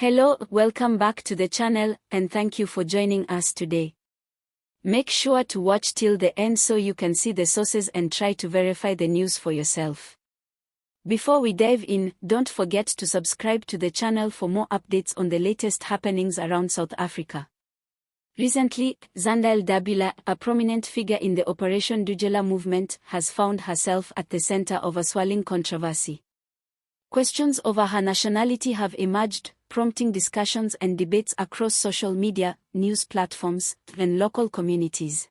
Hello, welcome back to the channel, and thank you for joining us today. Make sure to watch till the end so you can see the sources and try to verify the news for yourself. Before we dive in, don't forget to subscribe to the channel for more updates on the latest happenings around South Africa. Recently, Zandile Dabula, a prominent figure in the Operation Dudula movement, has found herself at the center of a swirling controversy. Questions over her nationality have emerged, prompting discussions and debates across social media, news platforms, and local communities.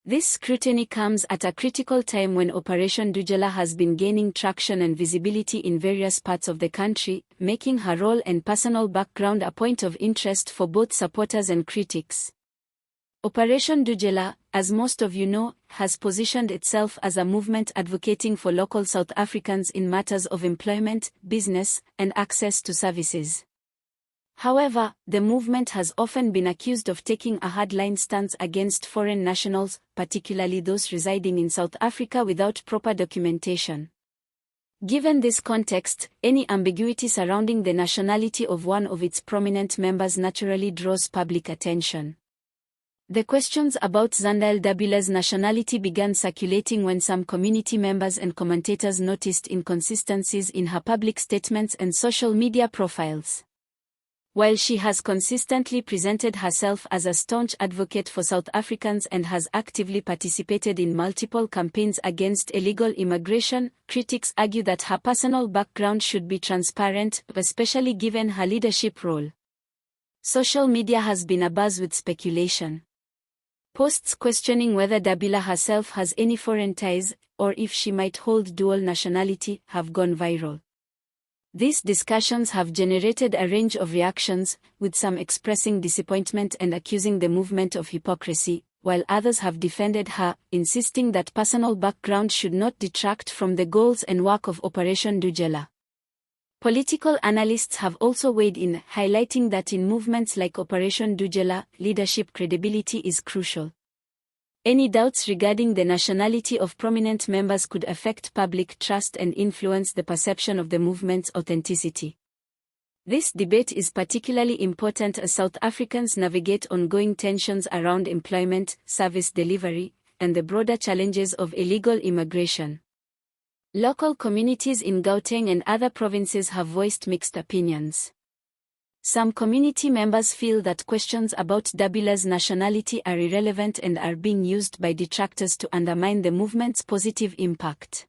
This scrutiny comes at a critical time when Operation Dudula has been gaining traction and visibility in various parts of the country, making her role and personal background a point of interest for both supporters and critics. Operation Dudula, as most of you know, has positioned itself as a movement advocating for local South Africans in matters of employment, business, and access to services. However, the movement has often been accused of taking a hardline stance against foreign nationals, particularly those residing in South Africa without proper documentation. Given this context, any ambiguity surrounding the nationality of one of its prominent members naturally draws public attention. The questions about Zandile Dabula's nationality began circulating when some community members and commentators noticed inconsistencies in her public statements and social media profiles. While she has consistently presented herself as a staunch advocate for South Africans and has actively participated in multiple campaigns against illegal immigration, critics argue that her personal background should be transparent, especially given her leadership role. Social media has been abuzz with speculation. Posts questioning whether Dabula herself has any foreign ties, or if she might hold dual nationality, have gone viral. These discussions have generated a range of reactions, with some expressing disappointment and accusing the movement of hypocrisy, while others have defended her, insisting that personal background should not detract from the goals and work of Operation Dudula. Political analysts have also weighed in, highlighting that in movements like Operation Dudula, leadership credibility is crucial. Any doubts regarding the nationality of prominent members could affect public trust and influence the perception of the movement's authenticity. This debate is particularly important as South Africans navigate ongoing tensions around employment, service delivery, and the broader challenges of illegal immigration. Local communities in Gauteng and other provinces have voiced mixed opinions. Some community members feel that questions about Dabula's nationality are irrelevant and are being used by detractors to undermine the movement's positive impact.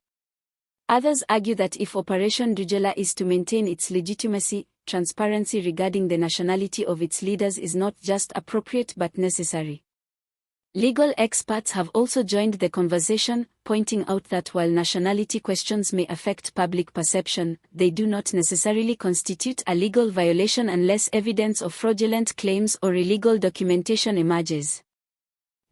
Others argue that if Operation Dudula is to maintain its legitimacy, transparency regarding the nationality of its leaders is not just appropriate but necessary. Legal experts have also joined the conversation, pointing out that while nationality questions may affect public perception, they do not necessarily constitute a legal violation unless evidence of fraudulent claims or illegal documentation emerges.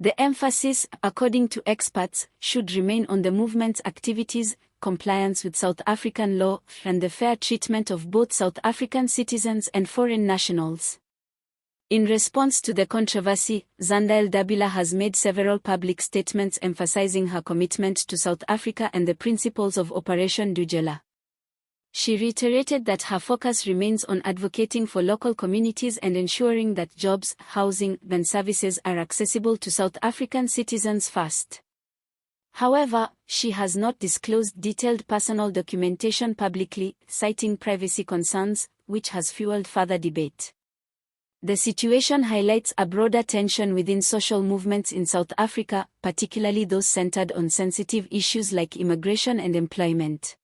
The emphasis, according to experts, should remain on the movement's activities, compliance with South African law, and the fair treatment of both South African citizens and foreign nationals. In response to the controversy, Zandile Dabula has made several public statements emphasizing her commitment to South Africa and the principles of Operation Dudula. She reiterated that her focus remains on advocating for local communities and ensuring that jobs, housing, and services are accessible to South African citizens first. However, she has not disclosed detailed personal documentation publicly, citing privacy concerns, which has fueled further debate. The situation highlights a broader tension within social movements in South Africa, particularly those centered on sensitive issues like immigration and employment.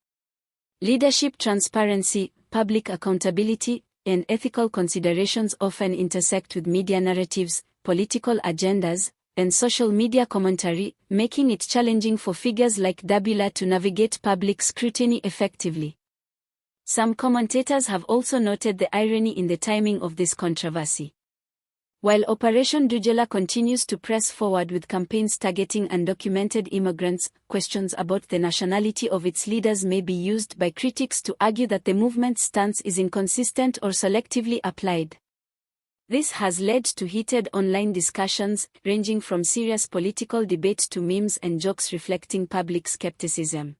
Leadership transparency, public accountability, and ethical considerations often intersect with media narratives, political agendas, and social media commentary, making it challenging for figures like Dabula to navigate public scrutiny effectively. Some commentators have also noted the irony in the timing of this controversy. While Operation Dudula continues to press forward with campaigns targeting undocumented immigrants, questions about the nationality of its leaders may be used by critics to argue that the movement's stance is inconsistent or selectively applied. This has led to heated online discussions, ranging from serious political debate to memes and jokes reflecting public skepticism.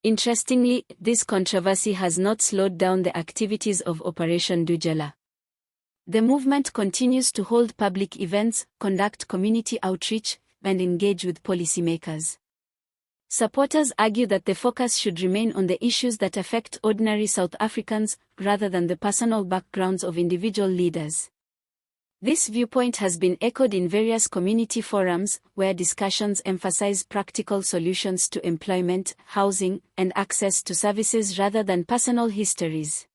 Interestingly, this controversy has not slowed down the activities of Operation Dudula. The movement continues to hold public events, conduct community outreach, and engage with policymakers. Supporters argue that the focus should remain on the issues that affect ordinary South Africans, rather than the personal backgrounds of individual leaders. This viewpoint has been echoed in various community forums, where discussions emphasize practical solutions to employment, housing, and access to services rather than personal histories.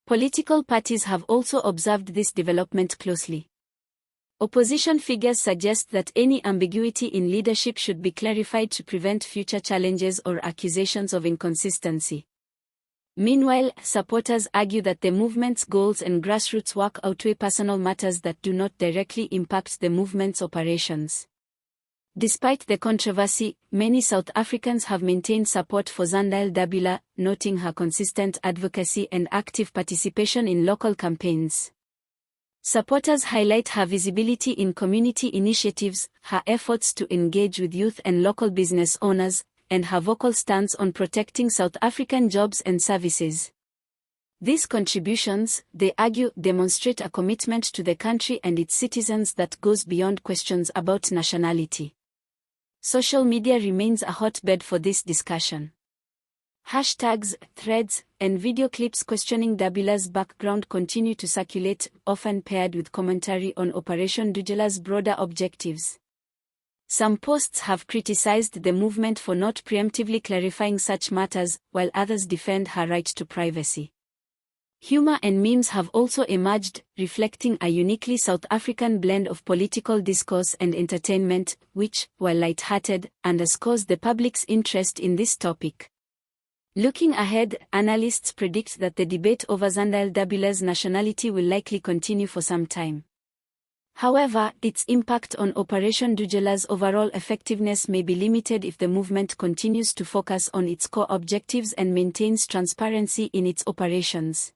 Political parties have also observed this development closely. Opposition figures suggest that any ambiguity in leadership should be clarified to prevent future challenges or accusations of inconsistency. Meanwhile, supporters argue that the movement's goals and grassroots work outweigh personal matters that do not directly impact the movement's operations. Despite the controversy, many South Africans have maintained support for Zandile Dabula, noting her consistent advocacy and active participation in local campaigns. Supporters highlight her visibility in community initiatives, her efforts to engage with youth and local business owners, and her vocal stance on protecting South African jobs and services. These contributions, they argue, demonstrate a commitment to the country and its citizens that goes beyond questions about nationality. Social media remains a hotbed for this discussion. Hashtags, threads, and video clips questioning Dabula's background continue to circulate, often paired with commentary on Operation Dudula's broader objectives. Some posts have criticized the movement for not preemptively clarifying such matters, while others defend her right to privacy. Humor and memes have also emerged, reflecting a uniquely South African blend of political discourse and entertainment, which, while light-hearted, underscores the public's interest in this topic. Looking ahead, analysts predict that the debate over Zandile Dabula's nationality will likely continue for some time. However, its impact on Operation Dudula's overall effectiveness may be limited if the movement continues to focus on its core objectives and maintains transparency in its operations.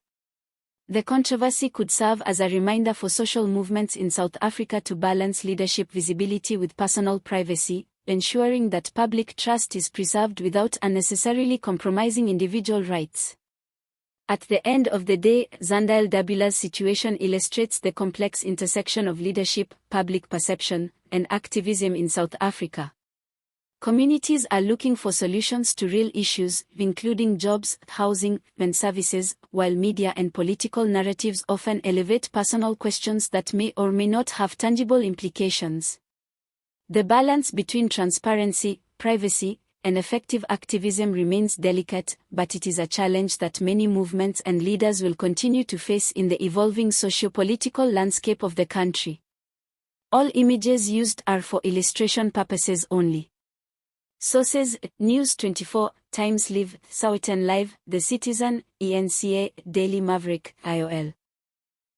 The controversy could serve as a reminder for social movements in South Africa to balance leadership visibility with personal privacy, ensuring that public trust is preserved without unnecessarily compromising individual rights. At the end of the day, Zandile Dabula's situation illustrates the complex intersection of leadership, public perception, and activism in South Africa. Communities are looking for solutions to real issues, including jobs, housing, and services, while media and political narratives often elevate personal questions that may or may not have tangible implications. The balance between transparency, privacy, and effective activism remains delicate, but it is a challenge that many movements and leaders will continue to face in the evolving socio-political landscape of the country. All images used are for illustration purposes only. Sources: News 24, Times Live, Sowetan Live, The Citizen, ENCA, Daily Maverick, IOL.